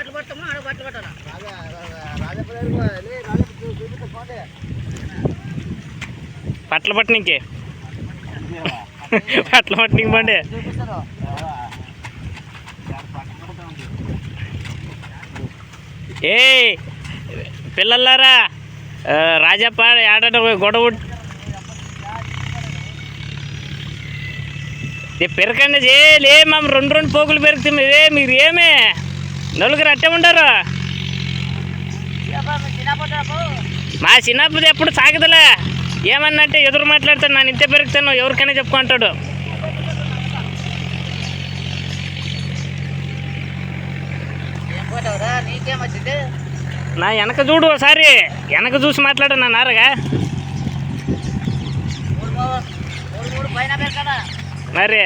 బట్టలు పడతాము ఆడ బట్టలు పట్టాలా పట్ల పట్టణంకి పట్ల పట్టణంకి బండి ఏ పిల్లలారా రాజప్ప ఆడ గొడవ పెరకండి లే మా రెండు పోగులు పెరుగుతాయి మీరు ఏమే నలుగురు అట్టే ఉండరు మా చిన్నప్పుడు ఎప్పుడు సాగదలే ఏమన్నంటే ఎదురు మాట్లాడతాను నేను ఇంతే పెరుగుతాను ఎవరికైనా చెప్పుకుంటాడు నా వెనక చూడు ఒకసారి వెనక చూసి మాట్లాడు నా నారగా మరి